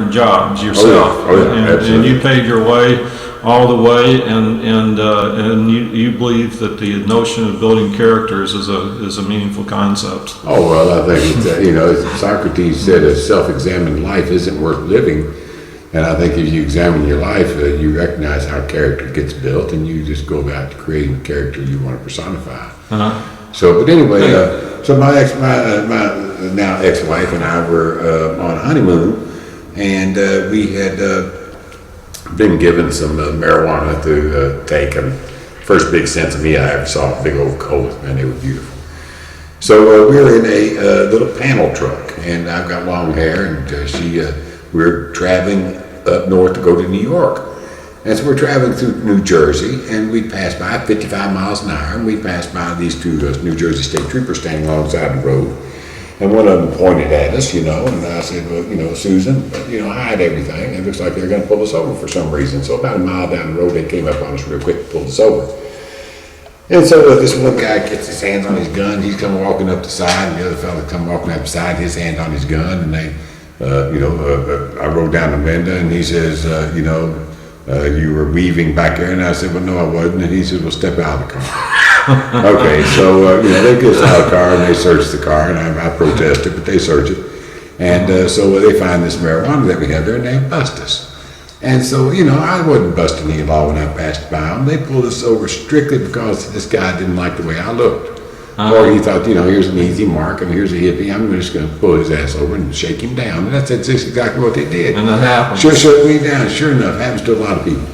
your jobs yourself. And you paid your way all the way, and you believe that the notion of building characters is a meaningful concept. Oh, well, I think it's, Socrates said a self-examined life isn't worth living. And I think if you examine your life, you recognize how character gets built, and you just go about creating the character you want to personify. So, but anyway, so my now ex-wife and I were on a honeymoon, and we had been given some marijuana to take. And first big sense of me I ever saw, big old colas, man, they were beautiful. So we were in a little panel truck, and I've got long hair, and we're traveling up north to go to New York. And so we're traveling through New Jersey, and we passed by 55 miles an hour, and we passed by these two New Jersey state troopers standing alongside the road. And one of them pointed at us, and I said, well, Susan, hide everything. It looks like they're going to pull us over for some reason. So about a mile down the road, they came up on us real quick and pulled us over. And so this one guy gets his hands on his gun. He's come walking up the side, and the other fellow come walking up the side, his hand on his gun, and they I rolled down the window, and he says, you were weaving back there, and I said, well, no, I wasn't, and he said, well, step out of the car. Okay, so, they get us out of the car, and they search the car, and I protested, but they search it, and so they find this marijuana that we have there, and they bust us. And so, I wasn't busting any law when I passed by them. They pulled us over strictly because this guy didn't like the way I looked. Or he thought, here's an easy mark, and here's a hippie. I'm just going to pull his ass over and shake him down. And that's exactly what they did. And that happens. Sure, me down. Sure enough, happens to a lot of people.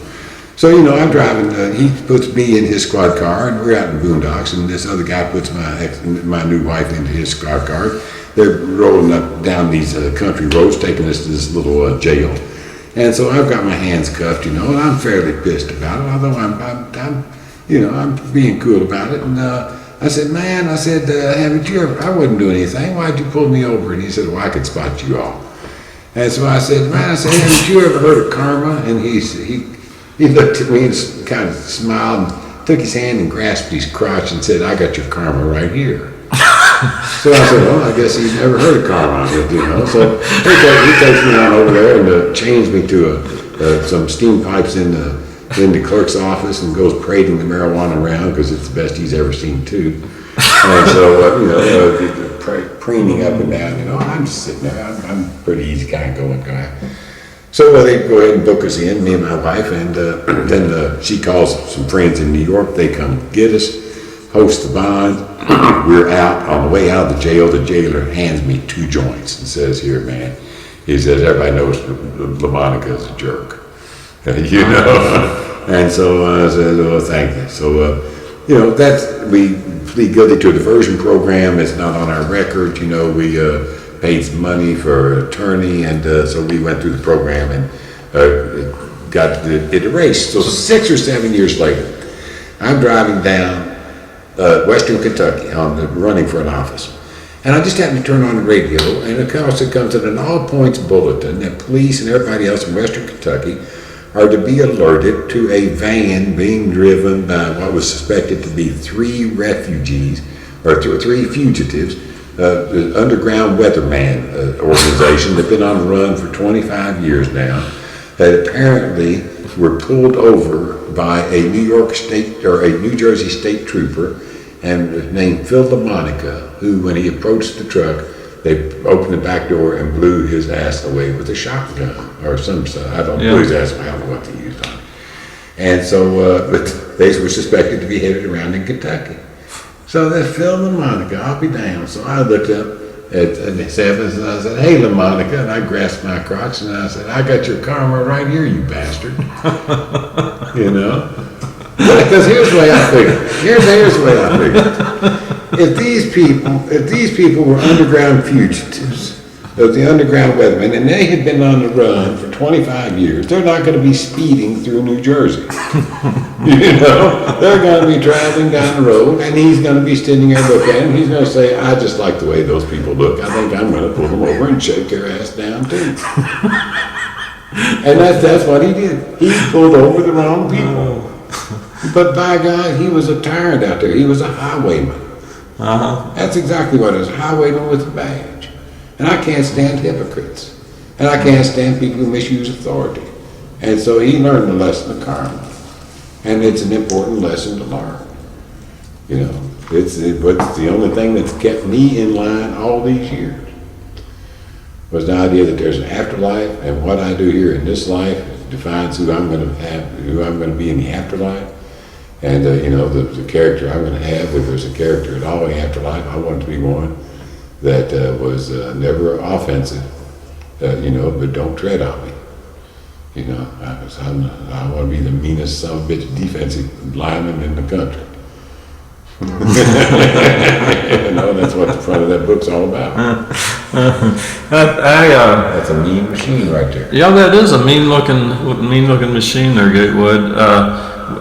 So, I'm driving. He puts me in his squad car, and we're out in the boondocks, and this other guy puts my new wife into his squad car. They're rolling up down these country roads, taking us to this little jail. And so I've got my hands cuffed, and I'm fairly pissed about it, although I'm being cool about it. And I said, man, haven't you ever, I wasn't doing anything. Why'd you pull me over? And he said, well, I could spot you all. And so I said, man, haven't you ever heard of karma? And he looked at me and kind of smiled and took his hand and grasped his crotch and said, I got your karma right here. So I said, well, I guess he's never heard of karma, So he takes me on over there and chains me to some steam pipes in the clerk's office and goes parading the marijuana around because it's the best he's ever seen too. And so, preening up and down, I'm just sitting there. I'm a pretty easy kind of going guy. So they go ahead and book us in, me and my wife, and then she calls some friends in New York. They come get us, host the bond. We're out. On the way out of the jailer hands me 2 joints and says, here, man. He says, everybody knows LaMonica is a jerk. And so I said, oh, thank you. So, we plead guilty to a diversion program. It's not on our record. We paid some money for an attorney, and so we went through the program and got it erased. So 6 or 7 years later, I'm driving down Western Kentucky running for an office. And I just happened to turn on the radio, and of course it comes in an all-points bulletin that police and everybody else in Western Kentucky are to be alerted to a van being driven by what was suspected to be 3 refugees, or 3 fugitives, the Underground Weatherman organization that's been on the run for 25 years now, that apparently were pulled over by a New Jersey state trooper and named Phil LaMonica, who, when he approached the truck, they opened the back door and blew his ass away with a shotgun or some stuff. I don't blew his ass away. I don't know what they used on it. And so, but they were suspected to be headed around in Kentucky. So that Phil LaMonica, I'll be damned. So I looked up at the Sevens and I said, hey, LaMonica, and I grasped my crotch and I said, I got your karma right here, you bastard. Because here's the way I figured. Here's the way I figured. If these people were underground fugitives of the Underground Weathermen, and they had been on the run for 25 years, they're not going to be speeding through New Jersey. They're going to be traveling down the road, and he's going to be standing there looking at them. He's going to say, I just like the way those people look. I think I'm going to pull them over and shake their ass down too. And that's what he did. He pulled over the wrong people. But by God, he was a tyrant out there. He was a highwayman. That's exactly what it is, a highwayman with a badge. And I can't stand hypocrites. And I can't stand people who misuse authority. And so he learned the lesson of karma. And it's an important lesson to learn. You know, it's the only thing that's kept me in line all these years was the idea that there's an afterlife, and what I do here in this life defines who I'm going to have, who I'm going to be in the afterlife. And you know, the character I'm going to have, if there's a character at all in the afterlife, I want it to be one that was never offensive, you know, but don't tread on me. You know, I want to be the meanest son of a bitch defensive lineman in the country. You know, that's what the front of that book's all about. That's a mean machine right there. Yeah, that is a mean-looking machine there, Gatewood.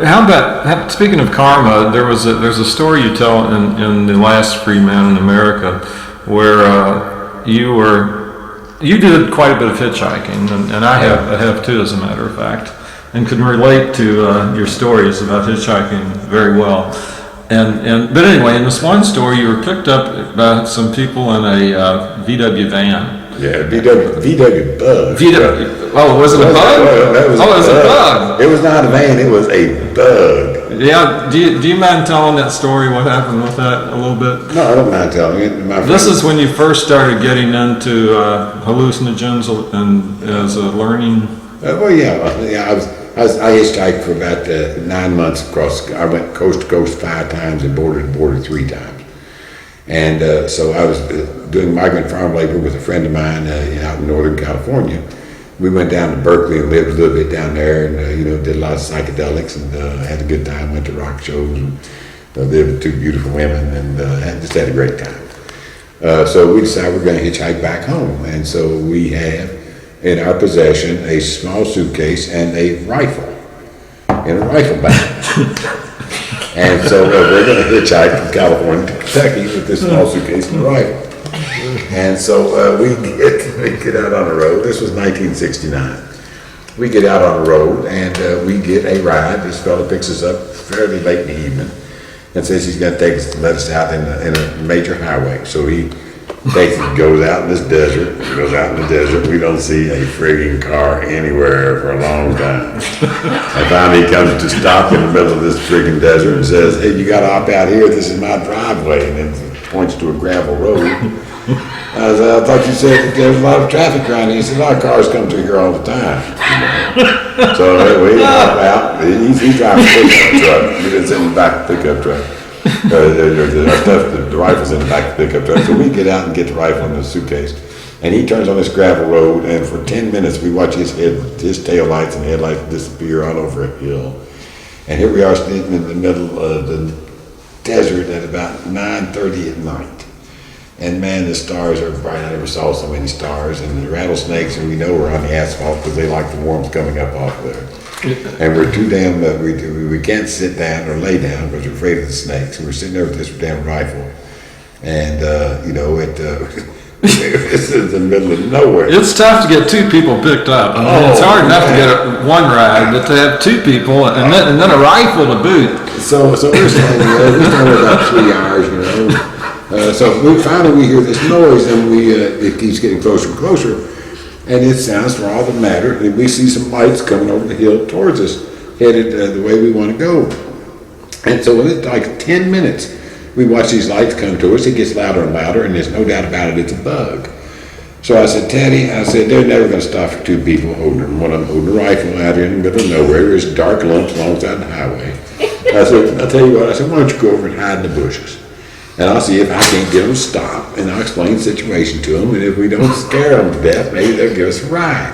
How about, speaking of karma, there's a story you tell in The Last Free Man in America where you did quite a bit of hitchhiking, and I have too, as a matter of fact, and can relate to your stories about hitchhiking very well. But anyway, in this one story, you were picked up by some people in a VW van. Yeah, VW bug. Oh, was it a bug? It was a bug. It was not a van, it was a bug. Yeah, do you mind telling that story, what happened with that a little bit? No, I don't mind telling it. This is when you first started getting into hallucinogens and as a learning... I hitchhiked for about 9 months across. I went coast to coast 5 times and border to border 3 times. And so I was doing migrant farm labor with a friend of mine out in Northern California. We went down to Berkeley and lived a little bit down there, and you know, did a lot of psychedelics and had a good time. Went to rock shows and lived with 2 beautiful women and just had a great time. So we decided we're going to hitchhike back home, and so we have in our possession a small suitcase and a rifle in a rifle bag. And so we're going to hitchhike from California to Kentucky with this small suitcase and a rifle. And so we get out on the road. This was 1969. We get out on the road and we get a ride. This fellow picks us up fairly late in the evening and says he's going to let us out in a major highway. So he goes out in this desert. We don't see a frigging car anywhere for a long time. And finally he comes to stop in the middle of this frigging desert and says, "Hey, you got to hop out here. This is my driveway." And then points to a gravel road. I said, "I thought you said that there's a lot of traffic around here." He said, "A lot of cars come through here all the time." You know? So anyway, we hop out. He drives a pickup truck. We didn't sit in the back of the pickup truck. The rifle's in the back of the pickup truck. So we get out and get the rifle in the suitcase. And he turns on this gravel road, and for 10 minutes we watch his tail lights and headlights disappear all over a hill. And here we are sitting in the middle of the desert at about 9:30 at night. And man, the stars are bright. I never saw so many stars. And the rattlesnakes, and we know we're on the asphalt because they like the warmth coming up off there. And we're too damn, we can't sit down or lay down because we're afraid of the snakes. And we're sitting there with this damn rifle. And, you know, it's in the middle of nowhere. It's tough to get 2 people picked up. I mean, it's hard enough to get one ride, but to have 2 people and then a rifle to boot. So we're standing there, we're standing about 3 hours, you know. So finally we hear this noise, and it keeps getting closer and closer. And it sounds for all that matter, and we see some lights coming over the hill towards us, headed the way we want to go. And so it's like 10 minutes, we watch these lights come to us. It gets louder and louder, and there's no doubt about it, it's a bug. So I said, "Teddy," I said, "they're never going to stop for 2 people holding one of them holding a rifle out here in the middle of nowhere. There's dark lumps alongside the highway." I said, "I'll tell you what," I said, "why don't you go over and hide in the bushes? And I'll see if I can't get them to stop, and I'll explain the situation to them, and if we don't scare them to death, maybe they'll give us a ride."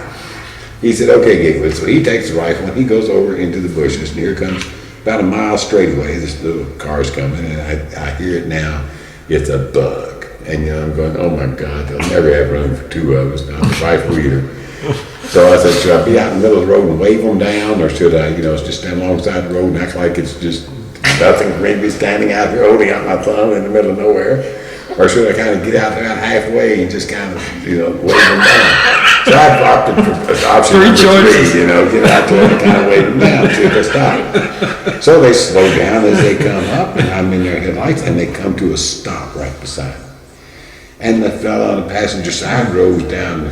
He said, "Okay, Gatewood." So he takes the rifle, and he goes over into the bushes, and here comes about a mile straight away. This little car's coming, and I hear it now. It's a bug. And, you know, I'm going, oh, my God, they'll never have room for 2 of us, not the rifle either. So I said, should I be out in the middle of the road and wave them down, or should I, you know, just stand alongside the road and act like it's just nothing for me to be standing out here holding out my thumb in the middle of nowhere? Or should I kind of get out there halfway and just kind of, you know, wave them down? So I opted for option number 3, you know, get out there and kind of wave them down, see if they stop. So they slow down as they come up, and I'm in their headlights, and they come to a stop right beside me. And the fellow on the passenger side rolls down